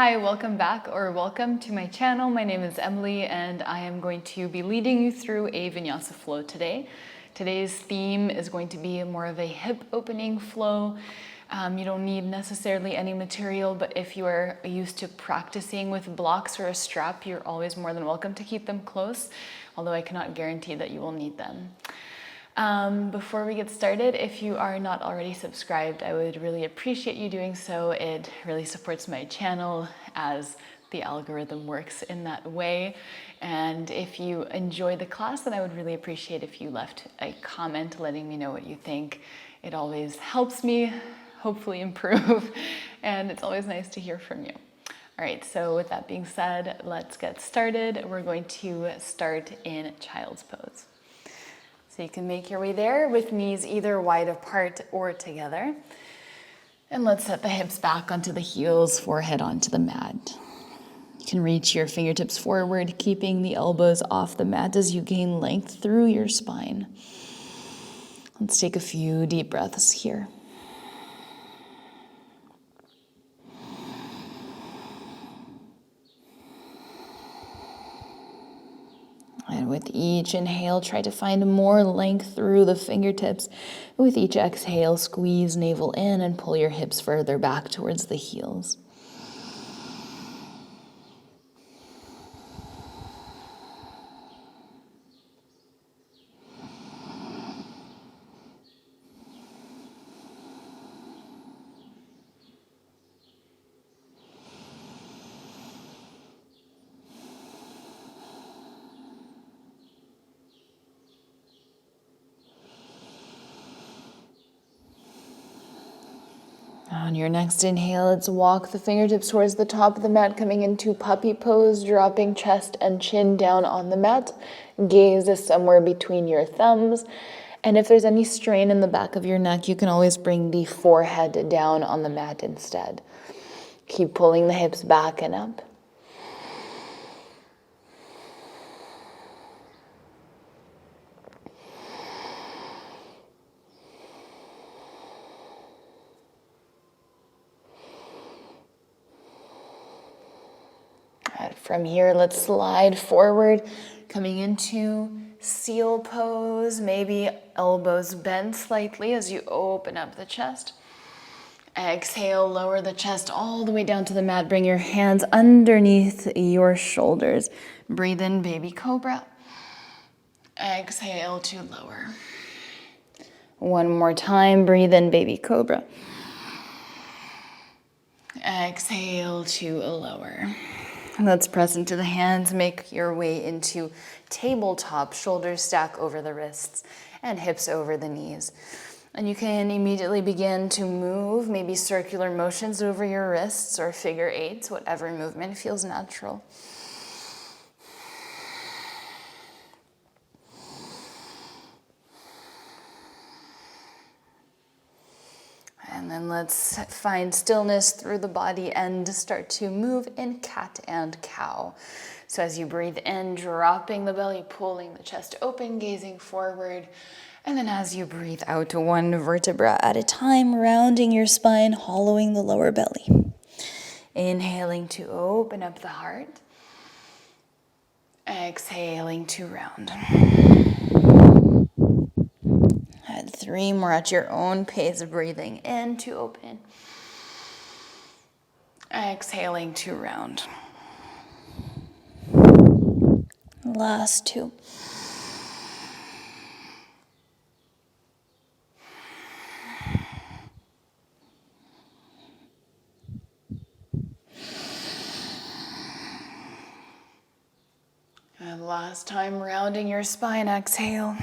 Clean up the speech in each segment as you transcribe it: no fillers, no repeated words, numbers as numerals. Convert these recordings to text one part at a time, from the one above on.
Hi, welcome back or welcome to my channel. My name is Emily and I am going to be leading you through a Vinyasa flow today. Today's theme is going to be more of a hip opening flow. You don't need necessarily any material, but if you are used to practicing with blocks or a strap, you're always more than welcome to keep them close, although I cannot guarantee that you will need them. Before we get started, if you are not already subscribed, I would really appreciate you doing so. It really supports my channel as the algorithm works in that way. And if you enjoy the class, then I would really appreciate if you left a comment letting me know what you think. It always helps me hopefully improve, and it's always nice to hear from you. All right, so with that being said, let's get started. We're going to start in child's pose. So you can make your way there with knees either wide apart or together. And let's set the hips back onto the heels, forehead onto the mat. You can reach your fingertips forward, keeping the elbows off the mat as you gain length through your spine. Let's take a few deep breaths here. And with each inhale, try to find more length through the fingertips. With each exhale, squeeze navel in and pull your hips further back towards the heels. On your next inhale, let's walk the fingertips towards the top of the mat, coming into puppy pose, dropping chest and chin down on the mat. Gaze is somewhere between your thumbs. And if there's any strain in the back of your neck, you can always bring the forehead down on the mat instead. Keep pulling the hips back and up. From here, let's slide forward, coming into seal pose, maybe elbows bent slightly as you open up the chest. Exhale, lower the chest all the way down to the mat. Bring your hands underneath your shoulders. Breathe in, baby cobra. Exhale to lower. One more time, breathe in, baby cobra. Exhale to lower. Let's press into the hands, make your way into tabletop, shoulders stack over the wrists and hips over the knees. And you can immediately begin to move, maybe circular motions over your wrists or figure eights, whatever movement feels natural. And then let's find stillness through the body and start to move in cat and cow. So as you breathe in, dropping the belly, pulling the chest open, gazing forward. And then as you breathe out, one vertebra at a time, rounding your spine, hollowing the lower belly. Inhaling to open up the heart. Exhaling to round. And 3 more at your own pace, breathing in to open. Exhaling to round. Last 2. And last time, rounding your spine, exhale.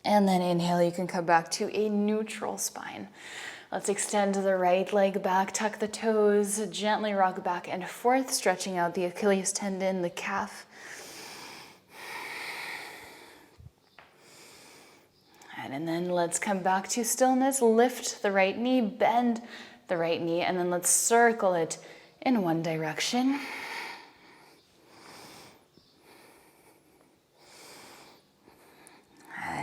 And then inhale, you can come back to a neutral spine. Let's extend the right leg back, tuck the toes, gently rock back and forth, stretching out the Achilles tendon, the calf. And then let's come back to stillness. Lift the right knee, bend the right knee, and then let's circle it in one direction.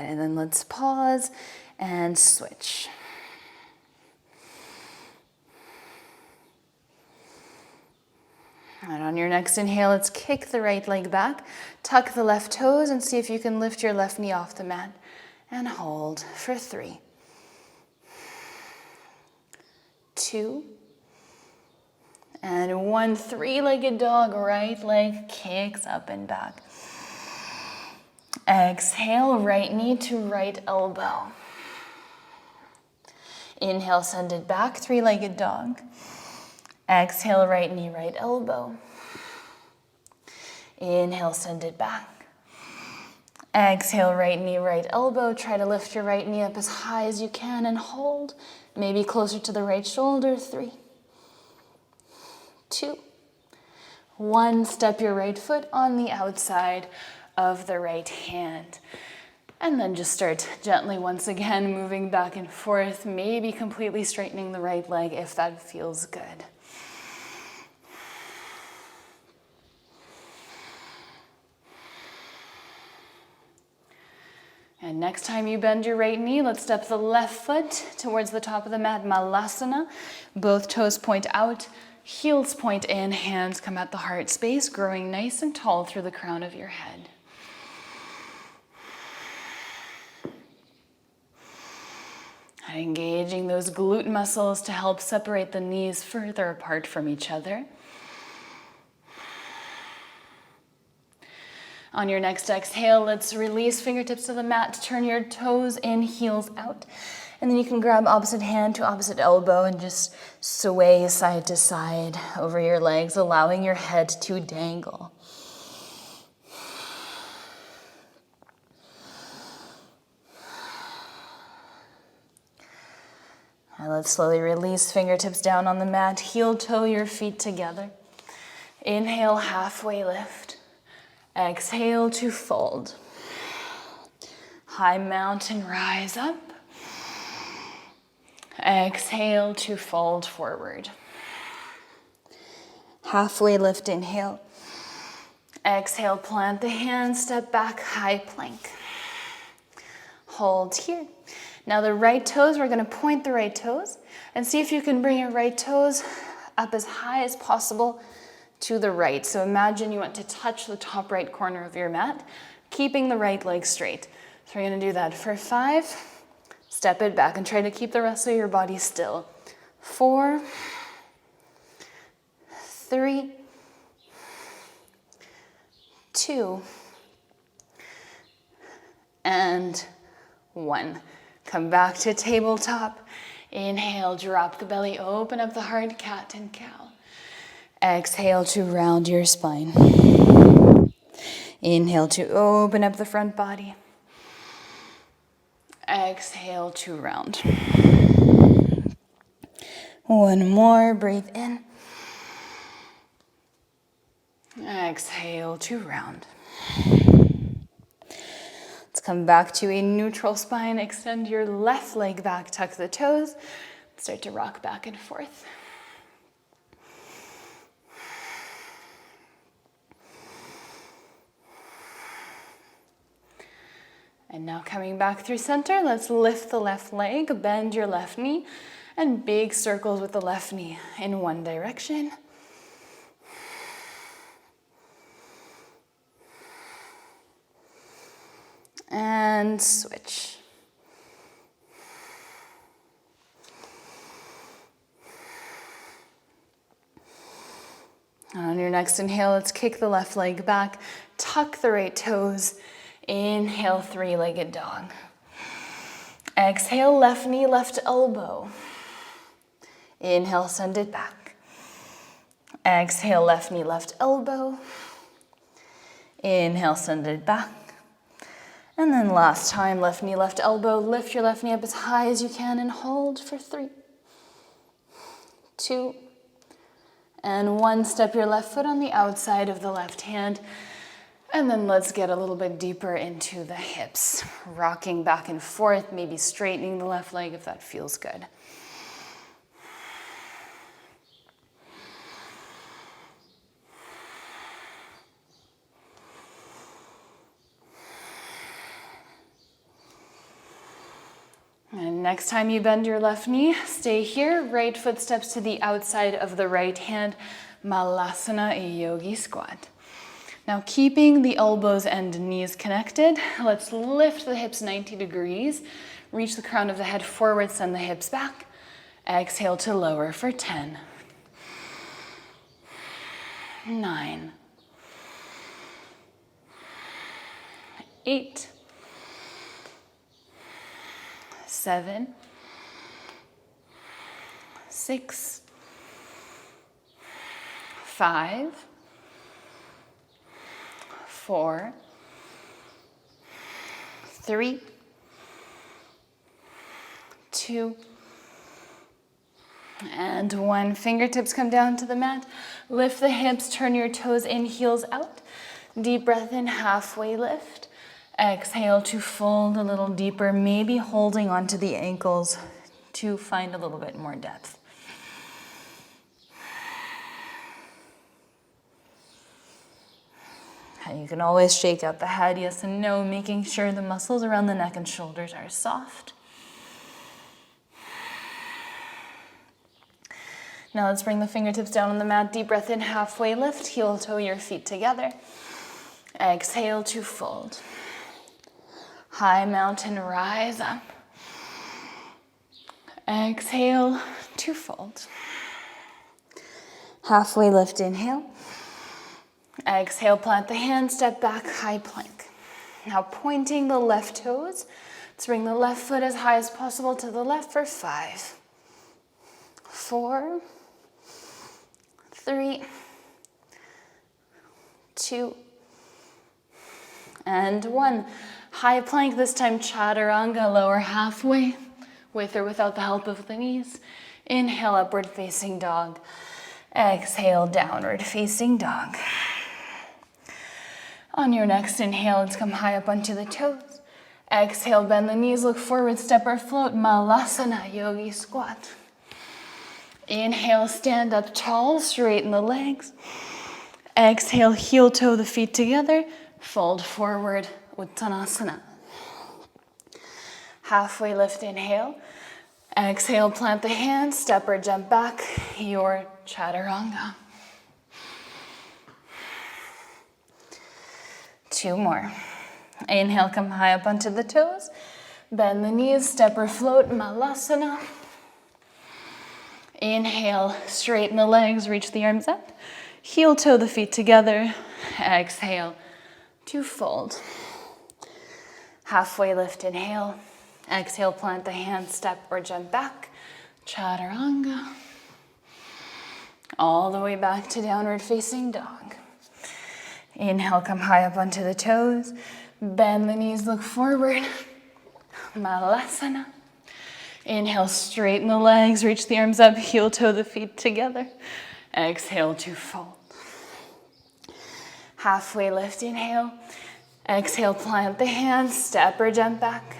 And then let's pause and switch. your next inhale, let's kick the right leg back, tuck the left toes, and see if you can lift your left knee off the mat. And hold for 3, 2, and 1. 3-legged dog, right leg kicks up and back. Exhale, right knee to right elbow. Inhale, send it back, 3-legged dog. Exhale, right knee, right elbow. Inhale, send it back. Exhale, right knee, right elbow. Try to lift your right knee up as high as you can and hold. Maybe closer to the right shoulder. 3, 2, 1. Step your right foot on the outside of the right hand. And then just start gently once again moving back and forth, maybe completely straightening the right leg if that feels good. And next time you bend your right knee, let's step the left foot towards the top of the mat, malasana. Both toes point out, heels point in, hands come at the heart space, growing nice and tall through the crown of your head. Engaging those glute muscles to help separate the knees further apart from each other. On your next exhale, let's release fingertips to the mat, turn your toes in, heels out. And then you can grab opposite hand to opposite elbow and just sway side to side over your legs, allowing your head to dangle. And let's slowly release fingertips down on the mat, heel toe your feet together. Inhale, halfway lift. Exhale to fold. High mountain, rise up. Exhale to fold forward. Halfway lift, inhale. Exhale, plant the hands, step back, high plank. Hold here. Now the right toes, we're going to point the right toes and see if you can bring your right toes up as high as possible to the right. So imagine you want to touch the top right corner of your mat, keeping the right leg straight. So we're going to do that for 5. Step it back and try to keep the rest of your body still. 4, 3, 2, and 1. Come back to tabletop. Inhale, drop the belly, open up the heart, cat and cow. Exhale to round your spine. Inhale to open up the front body. Exhale to round. One more, breathe in. Exhale to round. Let's come back to a neutral spine. Extend your left leg back, tuck the toes. Start to rock back and forth. And now coming back through center, let's lift the left leg, bend your left knee, and big circles with the left knee in one direction. And switch. On your next inhale, let's kick the left leg back, tuck the right toes. Inhale, 3-legged dog. Exhale, left knee, left elbow. Inhale, send it back. Exhale, left knee, left elbow. Inhale, send it back. And then last time, left knee, left elbow. Lift your left knee up as high as you can and hold for 3, 2, and 1. Step your left foot on the outside of the left hand. And then let's get a little bit deeper into the hips. Rocking back and forth, maybe straightening the left leg if that feels good. And And next time you bend your left knee, stay here. Right foot steps to the outside of the right hand. Malasana Yogi Squat. Now keeping the elbows and knees connected, let's lift the hips 90 degrees. Reach the crown of the head forward, send the hips back. Exhale to lower for 10. 9. 8. 7. 6. 5. 4. 3. 2. And 1. Fingertips come down to the mat. Lift the hips, turn your toes in, heels out. Deep breath in, halfway lift. Exhale to fold a little deeper, maybe holding onto the ankles to find a little bit more depth. And you can always shake out the head, yes and no, making sure the muscles around the neck and shoulders are soft. Now let's bring the fingertips down on the mat. Deep breath in, halfway lift. Heel toe your feet together. Exhale to fold. High mountain, rise up. Exhale to fold. Halfway lift, inhale. Exhale, plant the hands, step back, high plank. Now pointing the left toes. Let's bring the left foot as high as possible to the left for 5, 4, 3, 2, and 1. High plank, this time chaturanga, lower halfway, with or without the help of the knees. Inhale, upward facing dog. Exhale, downward facing dog. On your next inhale, let's come high up onto the toes. Exhale, bend the knees, look forward, step or float, Malasana, Yogi Squat. Inhale, stand up tall, straighten the legs. Exhale, heel toe the feet together, fold forward, Uttanasana. Halfway lift, inhale. Exhale, plant the hands, step or jump back, your chaturanga. 2 more. Inhale, come high up onto the toes. Bend the knees, step or float, Malasana. Inhale, straighten the legs, reach the arms up. Heel toe the feet together. Exhale to fold. Halfway lift, inhale. Exhale, plant the hands, step or jump back. Chaturanga. All the way back to downward facing dog. Inhale, come high up onto the toes. Bend the knees, look forward. Malasana. Inhale, straighten the legs, reach the arms up, heel toe the feet together. Exhale to fold. Halfway lift, inhale. Exhale, plant the hands, step or jump back.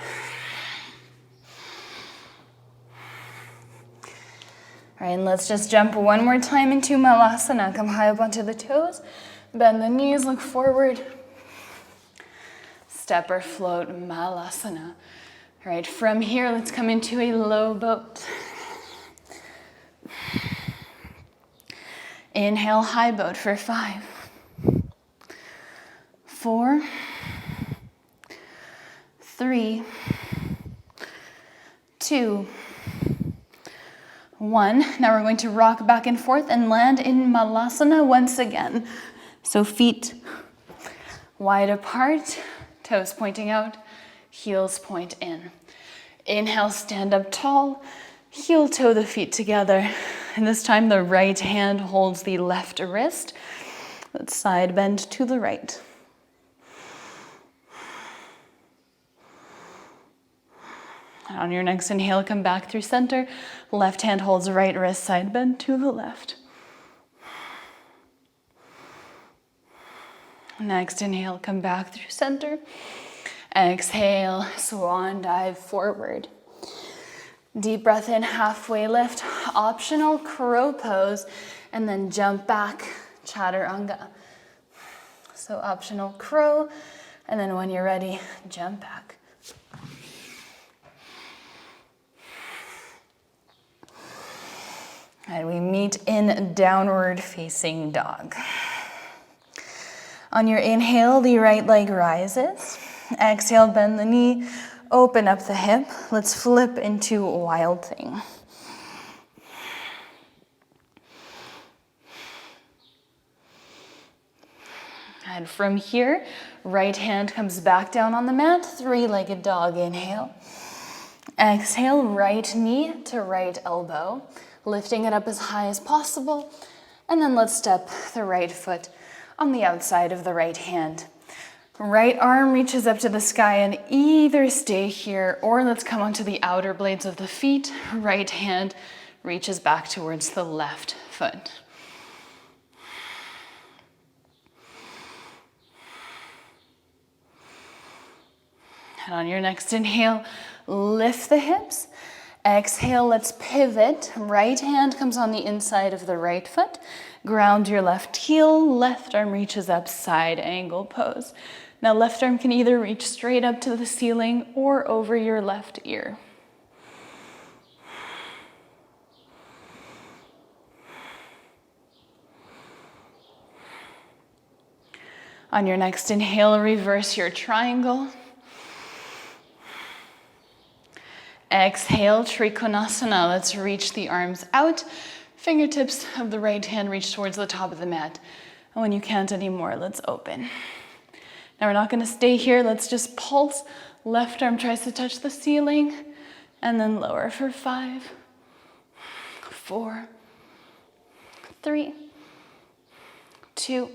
All right, and let's just jump one more time into Malasana. Come high up onto the toes. Bend the knees, look forward. Step or float, Malasana. All right, from here, let's come into a low boat. Inhale, high boat for 5, 4, 3, 2, 1. Now we're going to rock back and forth and land in Malasana once again. So feet wide apart, toes pointing out, heels point in. Inhale, stand up tall, heel toe the feet together. And this time the right hand holds the left wrist. Let's side bend to the right. On your next inhale, come back through center. Left hand holds right wrist, side bend to the left. Next inhale, come back through center. Exhale, swan dive forward. Deep breath in, halfway lift, optional crow pose, and then jump back, chaturanga. So optional crow, and then when you're ready, jump back. And we meet in downward facing dog. On your inhale, the right leg rises. Exhale, bend the knee, open up the hip. Let's flip into wild thing. And from here, right hand comes back down on the mat, three-legged dog, inhale. Exhale, right knee to right elbow, lifting it up as high as possible. And then let's step the right foot on the outside of the right hand. Right arm reaches up to the sky and either stay here or let's come onto the outer blades of the feet. Right hand reaches back towards the left foot. And on your next inhale, lift the hips. Exhale, let's pivot. Right hand comes on the inside of the right foot. Ground your left heel, left arm reaches up, side angle pose. Now left arm can either reach straight up to the ceiling or over your left ear. On your next inhale, reverse your triangle. Exhale, trikonasana. Let's reach the arms out. Fingertips of the right hand reach towards the top of the mat. And when you can't anymore, let's open. Now we're not going to stay here. Let's just pulse. Left arm tries to touch the ceiling. And then lower for 5, 4, 3, 2,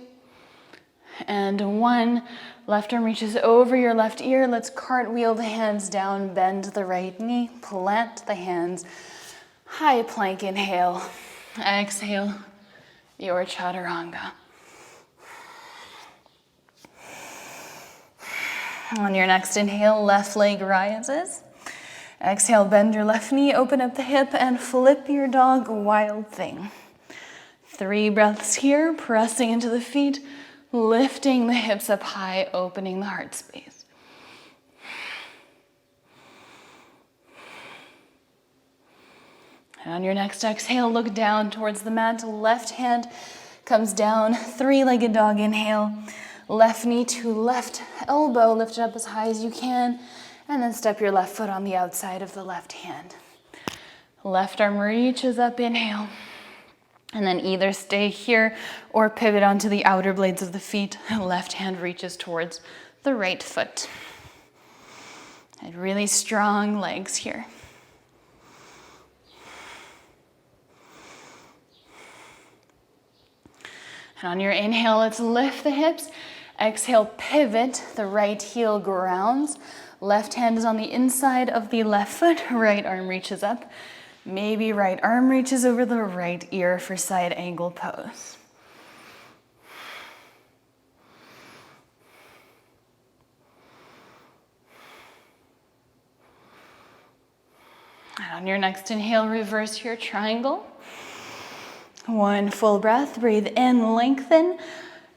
and 1. Left arm reaches over your left ear. Let's cartwheel the hands down, bend the right knee, plant the hands. High plank, inhale. Exhale, your chaturanga. On your next inhale, left leg rises. Exhale, bend your left knee, open up the hip, and flip your dog, wild thing. 3 breaths here, pressing into the feet, lifting the hips up high, opening the heart space. And on your next exhale, look down towards the mat. Left hand comes down, 3-legged dog, inhale. Left knee to left elbow, lift it up as high as you can, and then step your left foot on the outside of the left hand. Left arm reaches up, inhale. And then either stay here or pivot onto the outer blades of the feet. Left hand reaches towards the right foot. And really strong legs here. And on your inhale, let's lift the hips. Exhale, pivot, the right heel grounds. Left hand is on the inside of the left foot. Right arm reaches up. Maybe right arm reaches over the right ear for side angle pose. And on your next inhale, reverse your triangle. 1 full breath, breathe in, lengthen.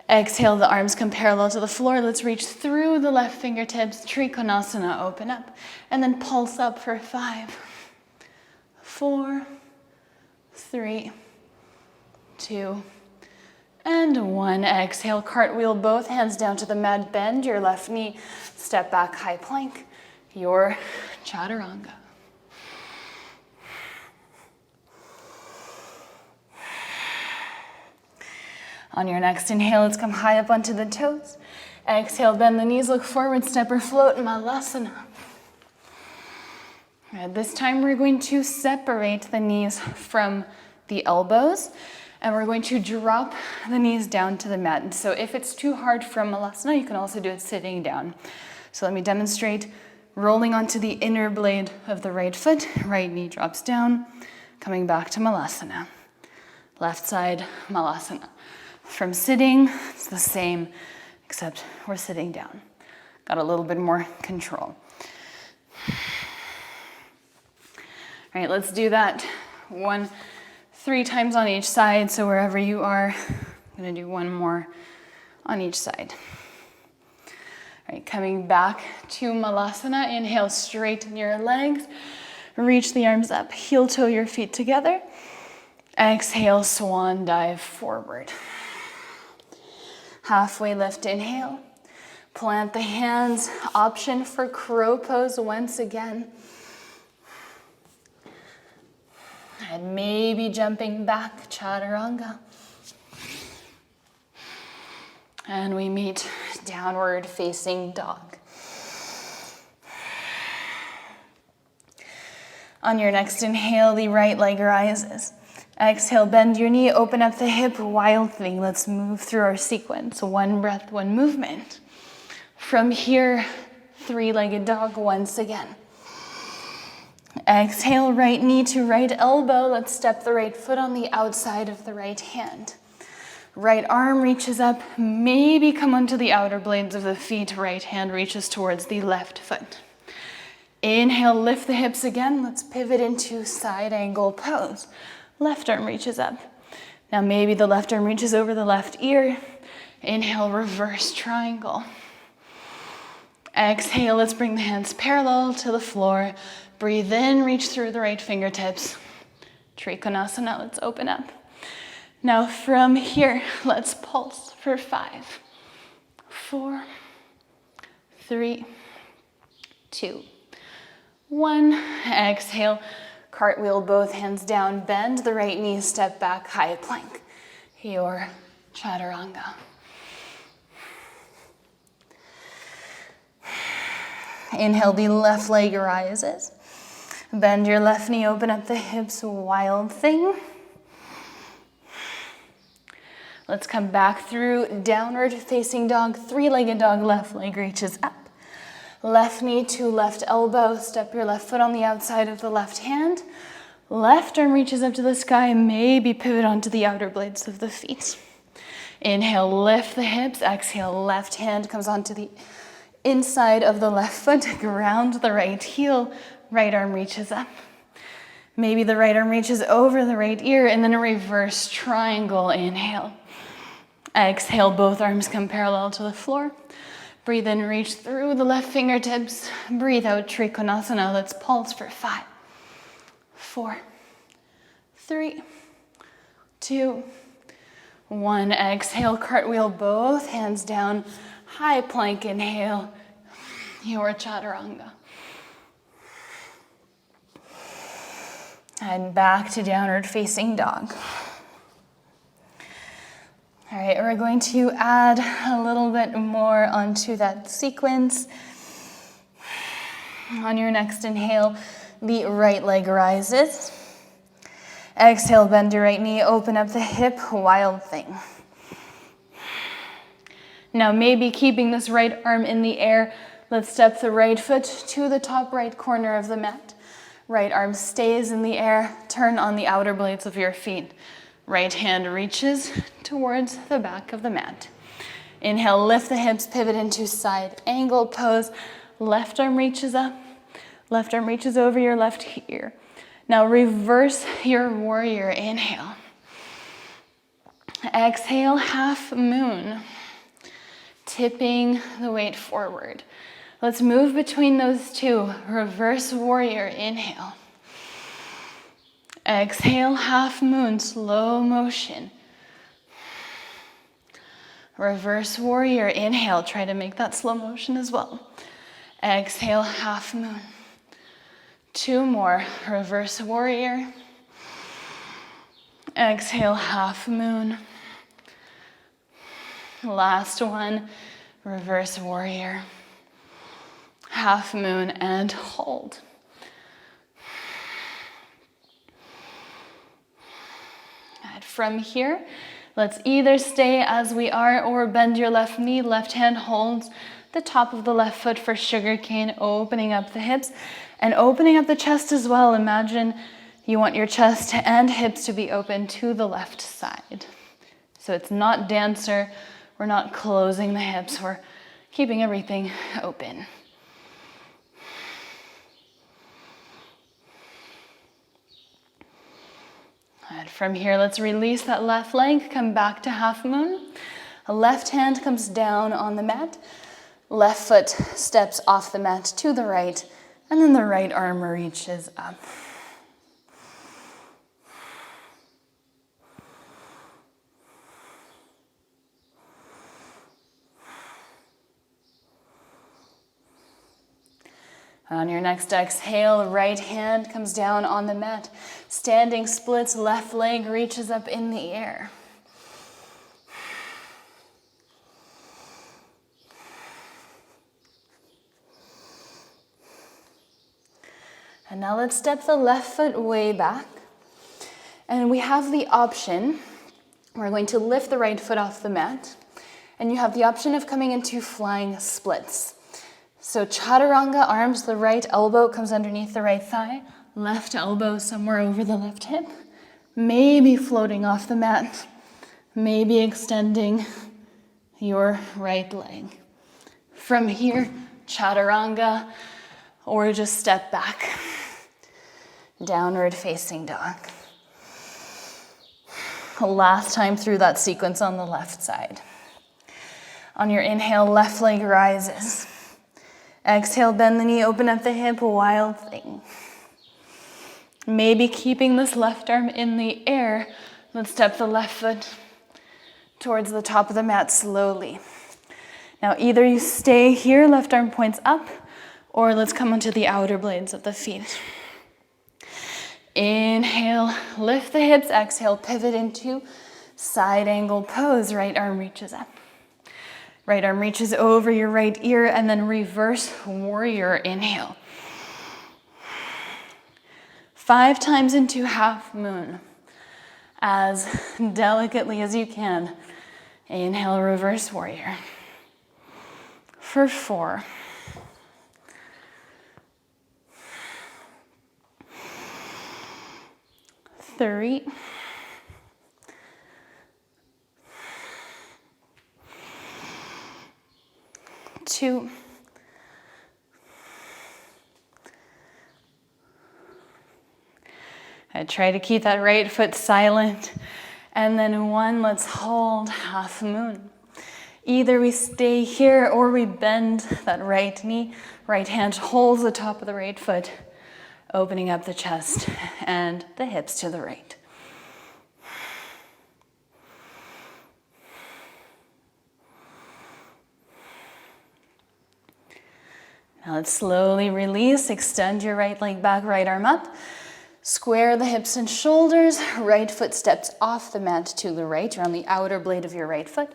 Exhale, the arms come parallel to the floor. Let's reach through the left fingertips, trikonasana, open up. And then pulse up for 5, 4, 3, 2, and 1. Exhale, cartwheel both hands down to the mat, bend your left knee, step back, high plank, your chaturanga. On your next inhale, let's come high up onto the toes. Exhale, bend the knees, look forward, step or float, malasana. This time we're going to separate the knees from the elbows, and we're going to drop the knees down to the mat. And so if it's too hard from malasana, you can also do it sitting down. So let me demonstrate. Rolling onto the inner blade of the right foot, right knee drops down, coming back to malasana. Left side, malasana. From sitting, it's the same, except we're sitting down. Got a little bit more control. All right, let's do that 3 times on each side. So wherever you are, I'm gonna do 1 more on each side. All right, coming back to malasana. Inhale, straighten your legs. Reach the arms up, heel toe your feet together. Exhale, swan dive forward. Halfway lift, inhale. Plant the hands, option for crow pose once again. And maybe jumping back, chaturanga. And we meet downward facing dog. On your next inhale, the right leg rises. Exhale, bend your knee, open up the hip, wild thing. Let's move through our sequence. One breath, one movement. From here, three-legged dog once again. Exhale, right knee to right elbow. Let's step the right foot on the outside of the right hand. Right arm reaches up, maybe come onto the outer blades of the feet. Right hand reaches towards the left foot. Inhale, lift the hips again. Let's pivot into side angle pose. Left arm reaches up. Now maybe the left arm reaches over the left ear. Inhale, reverse triangle. Exhale, let's bring the hands parallel to the floor. Breathe in, reach through the right fingertips. Trikonasana, let's open up. Now from here, let's pulse for 5, 4, 3, 2, 1. Exhale, cartwheel both hands down, bend the right knee, step back, high plank. Your chaturanga. Inhale, the left leg rises. Bend your left knee, open up the hips, wild thing. Let's come back through downward facing dog, three-legged dog, left leg reaches up. Left knee to left elbow, step your left foot on the outside of the left hand. Left arm reaches up to the sky, maybe pivot onto the outer blades of the feet. Inhale, lift the hips. Exhale, left hand comes onto the inside of the left foot, ground the right heel, right arm reaches up. Maybe the right arm reaches over the right ear, and then a reverse triangle. Inhale. Exhale, both arms come parallel to the floor. Breathe in, reach through the left fingertips. Breathe out, Trikonasana. Let's pulse for 5, 4, 3, 2, 1. Exhale, cartwheel both hands down. High plank, inhale. Your chaturanga. And back to downward facing dog. All right, we're going to add a little bit more onto that sequence. On your next inhale, the right leg rises. Exhale, bend your right knee, open up the hip, wild thing. Now maybe keeping this right arm in the air, let's step the right foot to the top right corner of the mat. Right arm stays in the air, turn on the outer blades of your feet. Right hand reaches towards the back of the mat. Inhale, lift the hips, pivot into side angle pose. Left arm reaches up. Left arm reaches over your left ear. Now reverse your warrior. Inhale. Exhale, half moon. Tipping the weight forward. Let's move between those two. Reverse warrior. Inhale. Exhale, half moon, slow motion. Reverse warrior, inhale. Try to make that slow motion as well. Exhale, half moon. 2 more, reverse warrior. Exhale, half moon. Last one, reverse warrior. Half moon and hold. From here, let's either stay as we are or bend your left knee, left hand holds the top of the left foot for sugar cane, opening up the hips and opening up the chest as well. Imagine you want your chest and hips to be open to the left side. So it's not dancer, we're not closing the hips, we're keeping everything open. And from here, let's release that left leg, come back to half moon. A left hand comes down on the mat. Left foot steps off the mat to the right, and then the right arm reaches up. On your next exhale, right hand comes down on the mat. Standing splits, left leg reaches up in the air. And now let's step the left foot way back. And we have the option, we're going to lift the right foot off the mat. And you have the option of coming into flying splits. So chaturanga, arms, the right elbow comes underneath the right thigh, left elbow somewhere over the left hip, maybe floating off the mat, maybe extending your right leg. From here, chaturanga, or just step back, downward facing dog. Last time through that sequence on the left side. On your inhale, left leg rises. Exhale, bend the knee, open up the hip, wild thing. Maybe keeping this left arm in the air, let's step the left foot towards the top of the mat slowly. Now either you stay here, left arm points up, or let's come onto the outer blades of the feet. Inhale, lift the hips, exhale, pivot into side angle pose, right arm reaches up. Right arm reaches over your right ear, and then reverse warrior, inhale. 5 times into half moon. As delicately as you can. Inhale, reverse warrior. For 4. 3. 2. 1. Try to keep that right foot silent. And then 1, let's hold half moon. Either we stay here or we bend that right knee. Right hand holds the top of the right foot, opening up the chest and the hips to the right. Now let's slowly release, extend your right leg back, right arm up. Square the hips and shoulders, right foot steps off the mat to the right. You're on the outer blade of your right foot.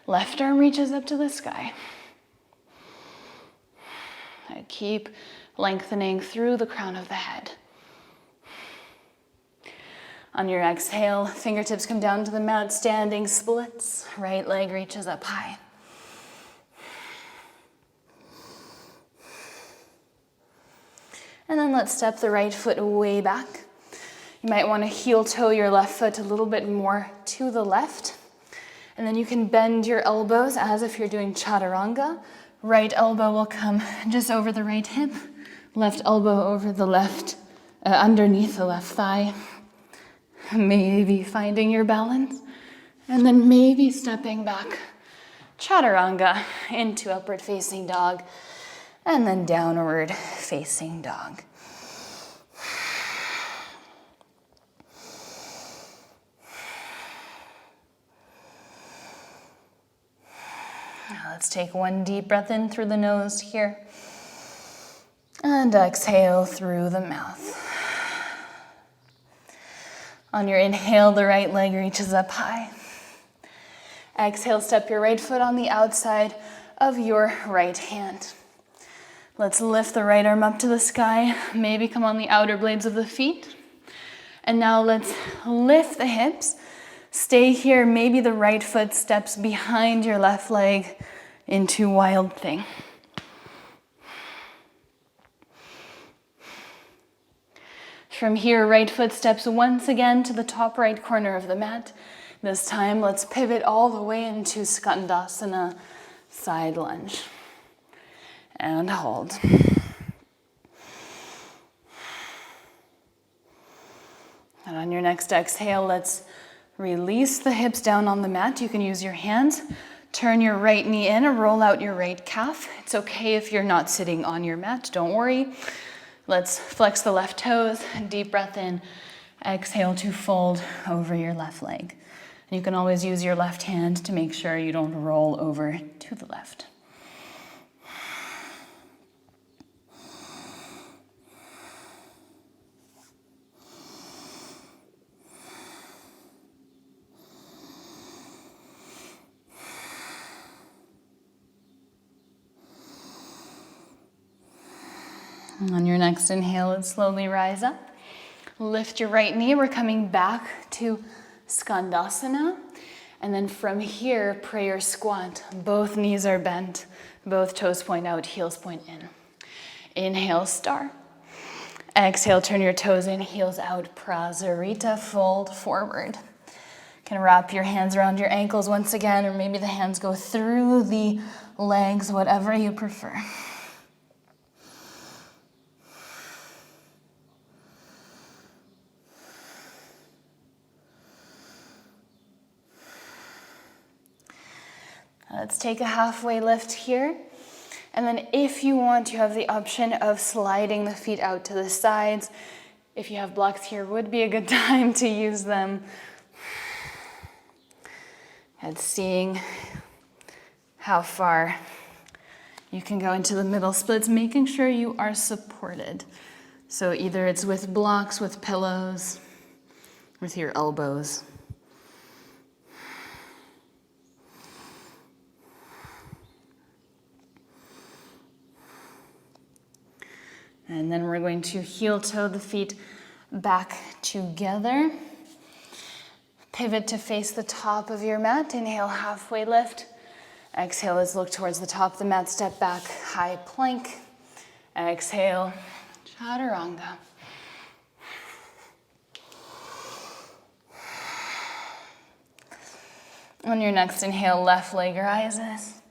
Left arm reaches up to the sky. And keep lengthening through the crown of the head. On your exhale, fingertips come down to the mat, standing splits. Right leg reaches up high. And then let's step the right foot way back. You might want to heel toe your left foot a little bit more to the left. And then you can bend your elbows as if you're doing chaturanga. Right elbow will come just over the right hip. Left elbow over the left, underneath the left thigh. Maybe finding your balance. And then maybe stepping back. Chaturanga into upward facing dog. And then downward facing dog. Now let's take 1 deep breath in through the nose here. And exhale through the mouth. On your inhale, the right leg reaches up high. Exhale, step your right foot on the outside of your right hand. Let's lift the right arm up to the sky. Maybe come on the outer blades of the feet. And now let's lift the hips. Stay here. Maybe the right foot steps behind your left leg into wild thing. From here, right foot steps once again to the top right corner of the mat. This time, let's pivot all the way into Skandasana, side lunge. And hold. And on your next exhale, let's release the hips down on the mat. You can use your hands. Turn your right knee in and roll out your right calf. It's okay if you're not sitting on your mat, don't worry. Let's flex the left toes, deep breath in. Exhale to fold over your left leg. And you can always use your left hand to make sure you don't roll over to the left. On your next inhale, let's slowly rise up. Lift your right knee. We're coming back to Skandasana. And then from here, prayer squat. Both knees are bent. Both toes point out, heels point in. Inhale, star. Exhale, turn your toes in, heels out. Prasarita, fold forward. You can wrap your hands around your ankles once again, or maybe the hands go through the legs, whatever you prefer. Let's take a halfway lift here. And then if you want, you have the option of sliding the feet out to the sides. If you have blocks here, would be a good time to use them. And seeing how far you can go into the middle splits, making sure you are supported. So either it's with blocks, with pillows, with your elbows. And then we're going to heel toe the feet back together. Pivot to face the top of your mat. Inhale, halfway lift. Exhale, let's look towards the top of the mat. Step back, high plank. Exhale, chaturanga. On your next inhale, left leg rises.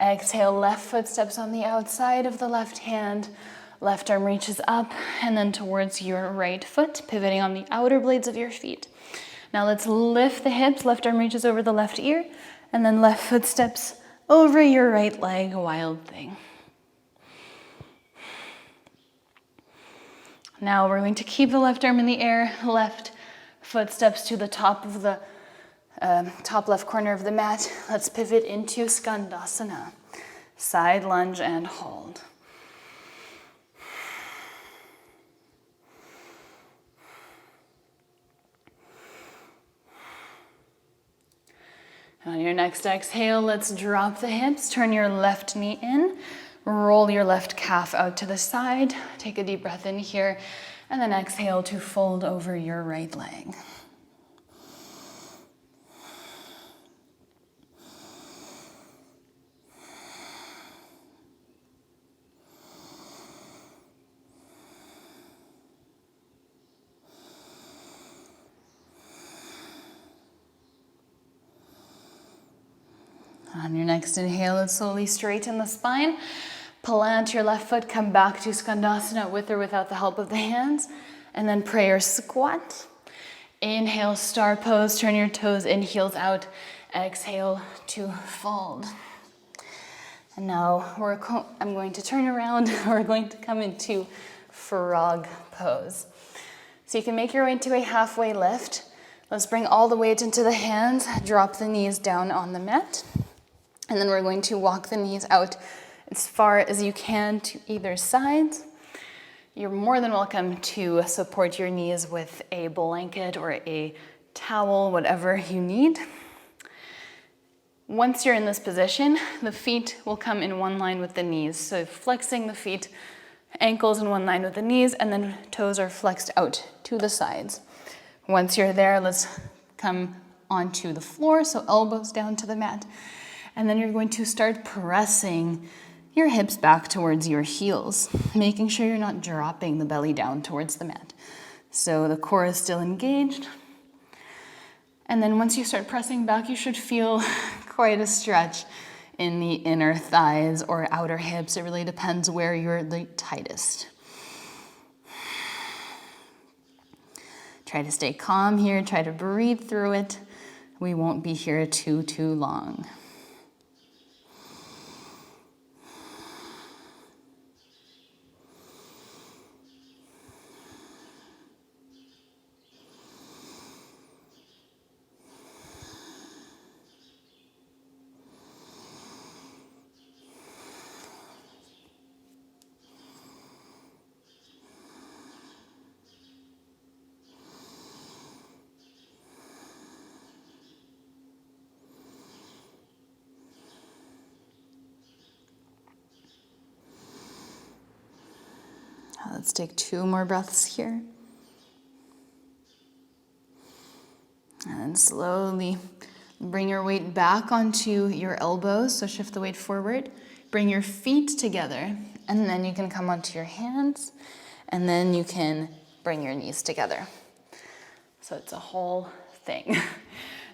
Exhale, left foot steps on the outside of the left hand. Left arm reaches up and then towards your right foot, pivoting on the outer blades of your feet. Now let's lift the hips, left arm reaches over the left ear, and then left foot steps over your right leg, wild thing. Now we're going to keep the left arm in the air, left foot steps to the top of the top left corner of the mat. Let's pivot into Skandasana. Side lunge and hold. On your next exhale, let's drop the hips, turn your left knee in, roll your left calf out to the side, take a deep breath in here, and then exhale to fold over your right leg. On your next inhale, let's slowly straighten the spine. Plant your left foot, come back to Skandasana with or without the help of the hands. And then prayer squat. Inhale, star pose, turn your toes in, heels out. Exhale to fold. And now I'm going to turn around. We're going to come into frog pose. So you can make your way into a halfway lift. Let's bring all the weight into the hands, drop the knees down on the mat. And then we're going to walk the knees out as far as you can to either side. You're more than welcome to support your knees with a blanket or a towel, whatever you need. Once you're in this position, the feet will come in one line with the knees. So flexing the feet, ankles in one line with the knees, and then toes are flexed out to the sides. Once you're there, let's come onto the floor, so elbows down to the mat. And then you're going to start pressing your hips back towards your heels, making sure you're not dropping the belly down towards the mat. So the core is still engaged. And then once you start pressing back, you should feel quite a stretch in the inner thighs or outer hips. It really depends where you're the tightest. Try to stay calm here. Try to breathe through it. We won't be here too long. Let's take 2 more breaths here. And slowly bring your weight back onto your elbows, so shift the weight forward. Bring your feet together, and then you can come onto your hands, and then you can bring your knees together. So it's a whole thing.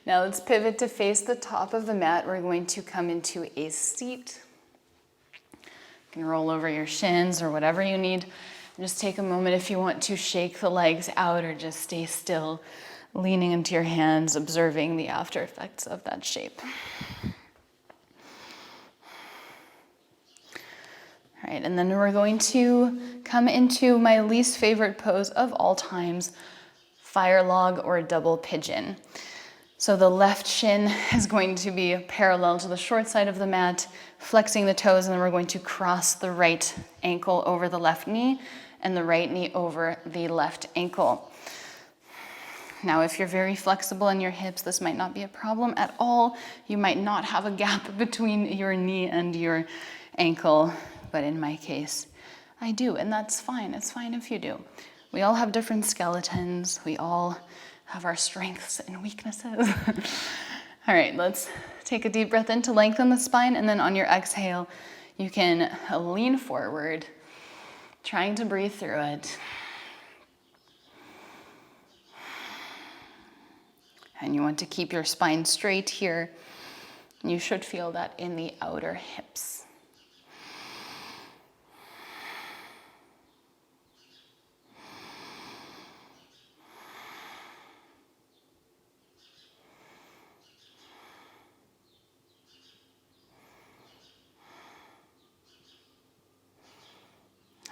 Now let's pivot to face the top of the mat. We're going to come into a seat. You can roll over your shins or whatever you need. Just take a moment if you want to shake the legs out or just stay still, leaning into your hands, observing the after effects of that shape. All right, and then we're going to come into my least favorite pose of all times, fire log or double pigeon. So the left shin is going to be parallel to the short side of the mat, flexing the toes, and then we're going to cross the right ankle over the left knee and the right knee over the left ankle. Now, if you're very flexible in your hips, this might not be a problem at all. You might not have a gap between your knee and your ankle, but in my case, I do, and that's fine. It's fine if you do. We all have different skeletons. We all have our strengths and weaknesses. All right, let's take a deep breath in to lengthen the spine, and then on your exhale, you can lean forward, trying to breathe through it. And you want to keep your spine straight here. You should feel that in the outer hips.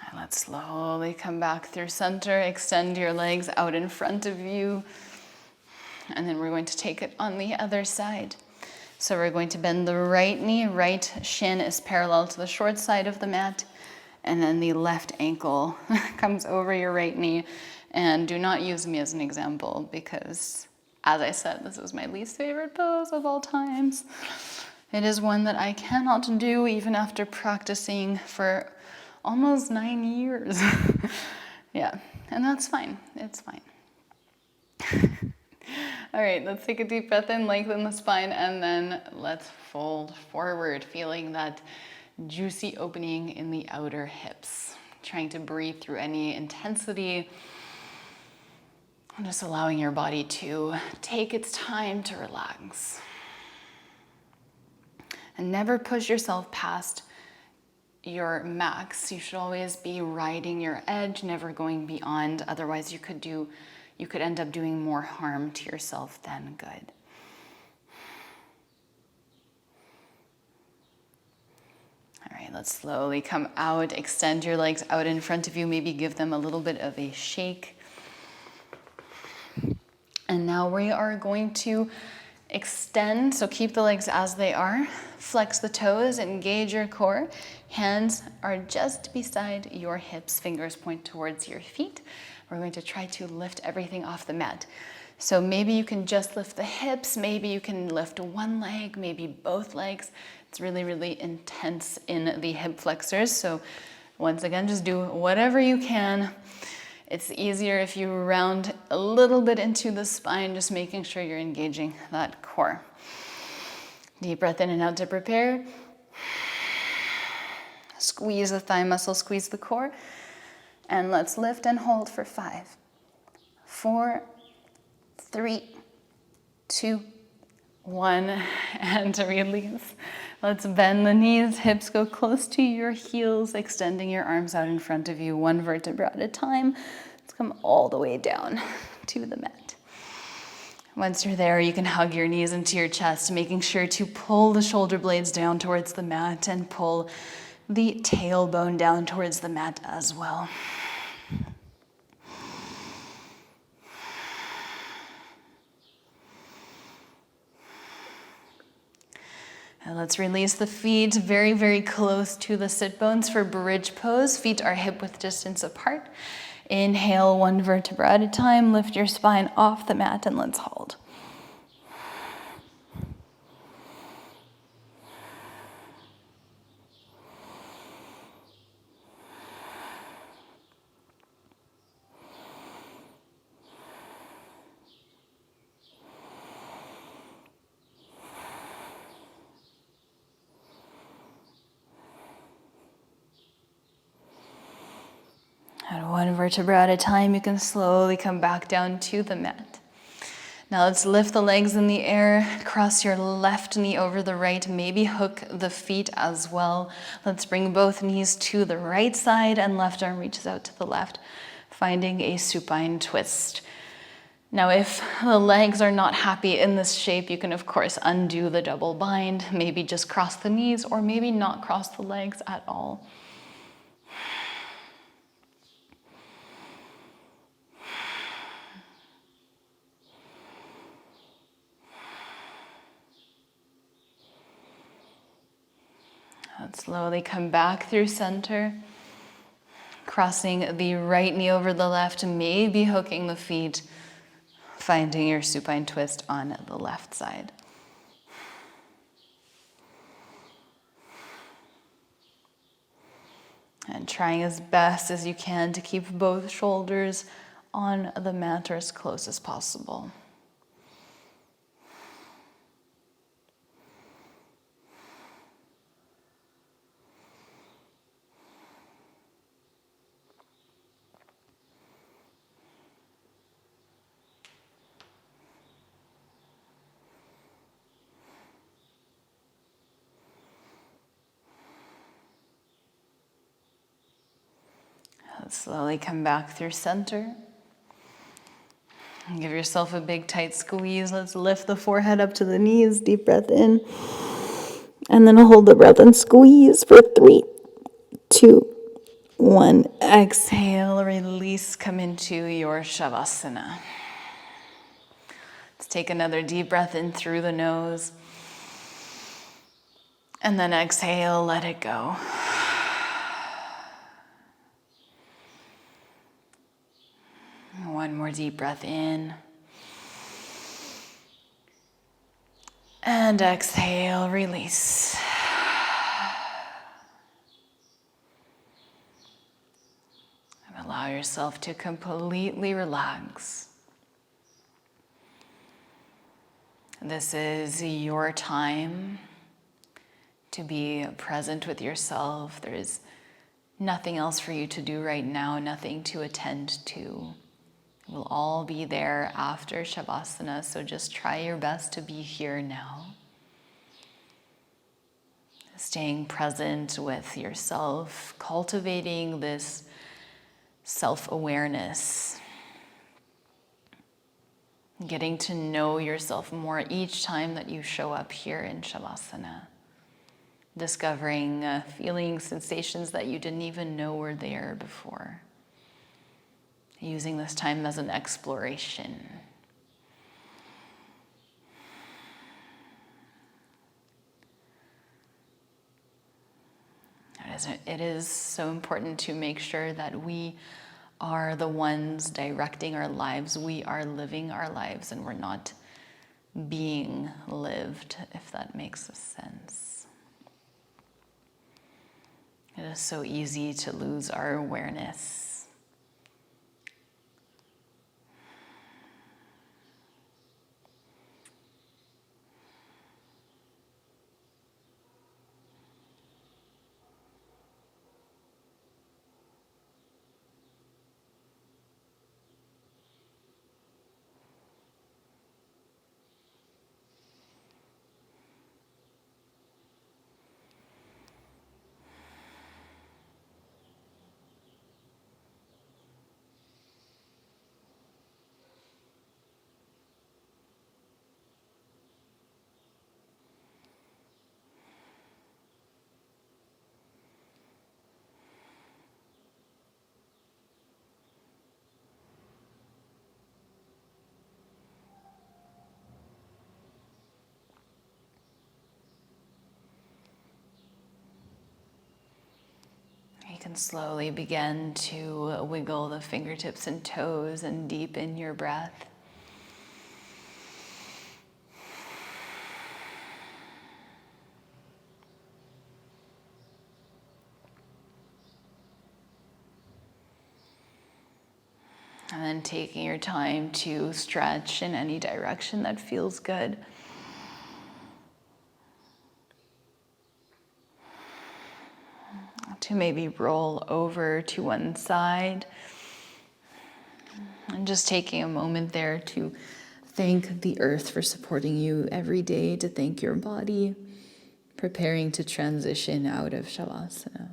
And let's slowly come back through center, extend your legs out in front of you. And then we're going to take it on the other side. So we're going to bend the right knee, right shin is parallel to the short side of the mat, and then the left ankle comes over your right knee. And do not use me as an example because, as I said, this is my least favorite pose of all times. It is one that I cannot do even after practicing for almost 9 years. Yeah, and that's fine, it's fine. All right, let's take a deep breath in, lengthen the spine, and then let's fold forward, feeling that juicy opening in the outer hips. Trying to breathe through any intensity. And just allowing your body to take its time to relax. And never push yourself past your max. You should always be riding your edge, never going beyond. Otherwise, you could end up doing more harm to yourself than good. All right, let's slowly come out, extend your legs out in front of you, maybe give them a little bit of a shake. And now we are going to extend, so keep the legs as they are. Flex the toes, engage your core. Hands are just beside your hips, fingers point towards your feet. We're going to try to lift everything off the mat. So maybe you can just lift the hips, maybe you can lift one leg, maybe both legs. It's really, really intense in the hip flexors. So once again, just do whatever you can. It's easier if you round a little bit into the spine, just making sure you're engaging that core. Deep breath in and out to prepare. Squeeze the thigh muscle, squeeze the core. And let's lift and hold for 5, 4, 3, 2, 1, and release. Let's bend the knees, hips go close to your heels, extending your arms out in front of you, one vertebra at a time. Let's come all the way down to the mat. Once you're there, you can hug your knees into your chest, making sure to pull the shoulder blades down towards the mat and pull the tailbone down towards the mat as well. And let's release the feet very, very close to the sit bones for bridge pose. Feet are hip width distance apart. Inhale, one vertebra at a time. Lift your spine off the mat and let's hold. vertebra at a time, you can slowly come back down to the mat. Now let's lift the legs in the air, cross your left knee over the right, maybe hook the feet as well. Let's bring both knees to the right side and left arm reaches out to the left, finding a supine twist. Now, if the legs are not happy in this shape, you can of course undo the double bind, maybe just cross the knees or maybe not cross the legs at all. Let's slowly come back through center, crossing the right knee over the left, maybe hooking the feet, finding your supine twist on the left side. And trying as best as you can to keep both shoulders on the mat or as close as possible. Slowly come back through center. Give yourself a big tight squeeze. Let's lift the forehead up to the knees. Deep breath in. And then hold the breath and squeeze for 3, 2, 1. Exhale, release, come into your Shavasana. Let's take another deep breath in through the nose. And then exhale, let it go. One more deep breath in. And exhale, release. And allow yourself to completely relax. This is your time to be present with yourself. There is nothing else for you to do right now, nothing to attend to. We'll all be there after Shavasana, so just try your best to be here now. Staying present with yourself, cultivating this self-awareness. Getting to know yourself more each time that you show up here in Shavasana. Discovering feelings, sensations that you didn't even know were there before. Using this time as an exploration. It is so important to make sure that we are the ones directing our lives. We are living our lives and we're not being lived, if that makes sense. It is so easy to lose our awareness. You can slowly begin to wiggle the fingertips and toes and deepen your breath. And then taking your time to stretch in any direction that feels good. To maybe roll over to one side And just taking a moment there to thank the earth for supporting you every day, to thank your body, preparing to transition out of Shavasana.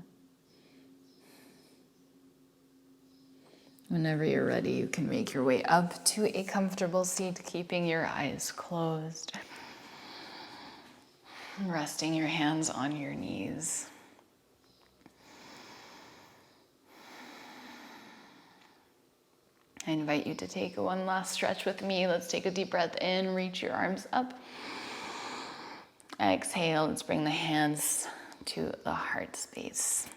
Whenever you're ready, you can make your way up to a comfortable seat, keeping your eyes closed. Resting your hands on your knees. I invite you to take one last stretch with me. Let's take a deep breath in, reach your arms up. Exhale, let's bring the hands to the heart space.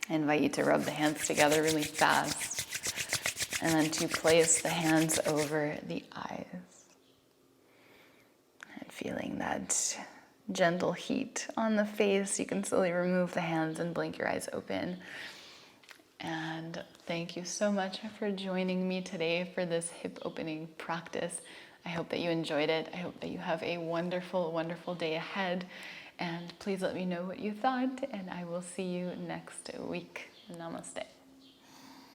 I invite you to rub the hands together really fast, and then to place the hands over the eyes. And feeling that gentle heat on the face, you can slowly remove the hands and blink your eyes open. And thank you so much for joining me today for this hip opening practice. I hope that you enjoyed it. I hope that you have a wonderful, wonderful day ahead. And please let me know what you thought, and I will see you next week. Namaste.